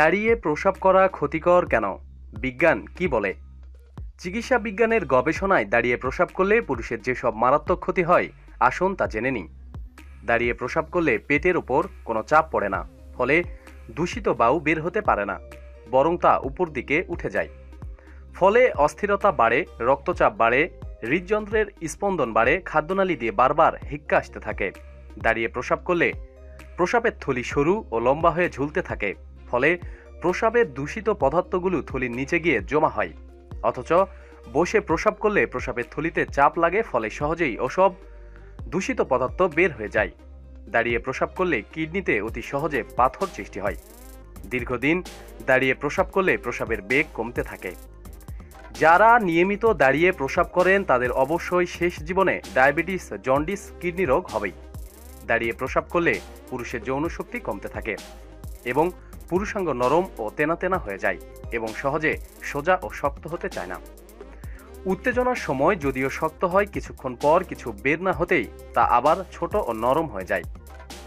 দাঁড়িয়ে প্রস্রাব করা ক্ষতিকর কেন? বিজ্ঞান কি বলে? চিকিৎসা বিজ্ঞানের গবেষণায় দাঁড়িয়ে প্রস্রাব করলে পুরুষের যেসব মারাত্মক ক্ষতি হয়, আসুন তা জেনে নিই। দাঁড়িয়ে প্রস্রাব করলে পেটের উপর কোনো চাপ পড়ে না, ফলে দূষিত বায়ু বের হতে পারে না, বরং তা উপর দিকে উঠে যায়। ফলে অস্থিরতা বাড়ে, রক্তচাপ বাড়ে, হৃদযন্ত্রের স্পন্দন বাড়ে, খাদ্যনালী দিয়ে বারবার হিক্কা আসতে থাকে। দাঁড়িয়ে প্রস্রাব করলে প্রস্রাবের থলি সরু ও লম্বা হয়ে ঝুলতে থাকে, ফলে প্রস্রাবের দূষিত পদার্থগুলো থলির নিচে গিয়ে জমা হয়। অথচ বসে প্রস্রাব করলে প্রস্রাবের থলিতে চাপ লাগে, ফলে সহজেই ওসব দূষিত পদার্থ বের হয়ে যায়। দাঁড়িয়ে প্রস্রাব করলে কিডনিতে অতি সহজে পাথর সৃষ্টি হয়। দীর্ঘদিন দাঁড়িয়ে প্রস্রাব করলে প্রস্রাবের বেগ কমতে থাকে। যারা নিয়মিত দাঁড়িয়ে প্রস্রাব করেন তাদের অবশ্যই শেষ জীবনে ডায়াবেটিস, জন্ডিস, কিডনি রোগ হবেই। দাঁড়িয়ে প্রস্রাব করলে পুরুষের যৌন শক্তি কমতে থাকে এবং পুরুষাঙ্গ নরম ও তেনা তেনা হয়ে যায় এবং সহজে সোজা ও শক্ত হতে চায় না। উত্তেজনার সময় যদিও শক্ত হয়, কিছুক্ষণ পর কিছু বের না হতেই তা আবার ছোট ও নরম হয়ে যায়।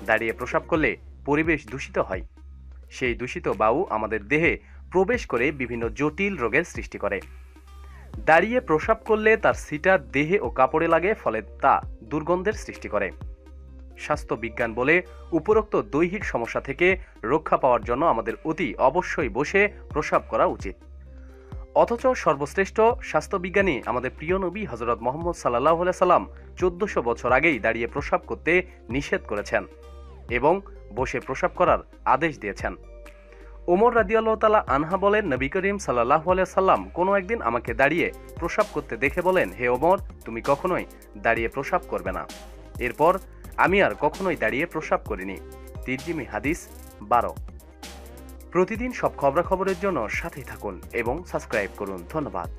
দাঁড়িয়ে প্রস্রাব করলে পরিবেশ দূষিত হয়। সেই দূষিত বায়ু আমাদের দেহে প্রবেশ করে বিভিন্ন জটিল রোগের সৃষ্টি করে। দাঁড়িয়ে প্রস্রাব করলে তার সিটা দেহে ও কাপড়ে লাগে, ফলে তা দুর্গন্ধের সৃষ্টি করে। স্বাস্থ্য বিজ্ঞান বলে উপরোক্ত দৈহিক সমস্যা থেকে রক্ষা পাওয়ার জন্য আমাদের অতি অবশ্যই বসে প্রস্রাব করা উচিত। অথচ সর্বশ্রেষ্ঠ স্বাস্থ্যবিজ্ঞানী আমাদের প্রিয় নবী হযরত মুহাম্মদ সাল্লাল্লাহু আলাইহি সাল্লাম 1400 বছর আগেই দাঁড়িয়ে প্রস্রাব করতে নিষেধ করেছেন এবং বসে প্রস্রাব করার আদেশ দিয়েছেন। ওমর রাদিয়াল্লাহু তাআলা আনহা বলেন, নবী করিম সাল্লাল্লাহু আলাইহি সাল্লাম কোনো একদিন আমাকে দাঁড়িয়ে প্রস্রাব করতে দেখে বলেন, হে ওমর, তুমি কখনোই দাঁড়িয়ে প্রস্রাব করবে না। এরপর আমি আর কখনোই দাঁড়িয়ে প্রস্রাব করিনি। তিরমিজি হাদিস 12। প্রতিদিন সব খবরাখবরের জন্য সাথেই থাকুন এবং সাবস্ক্রাইব করুন। ধন্যবাদ।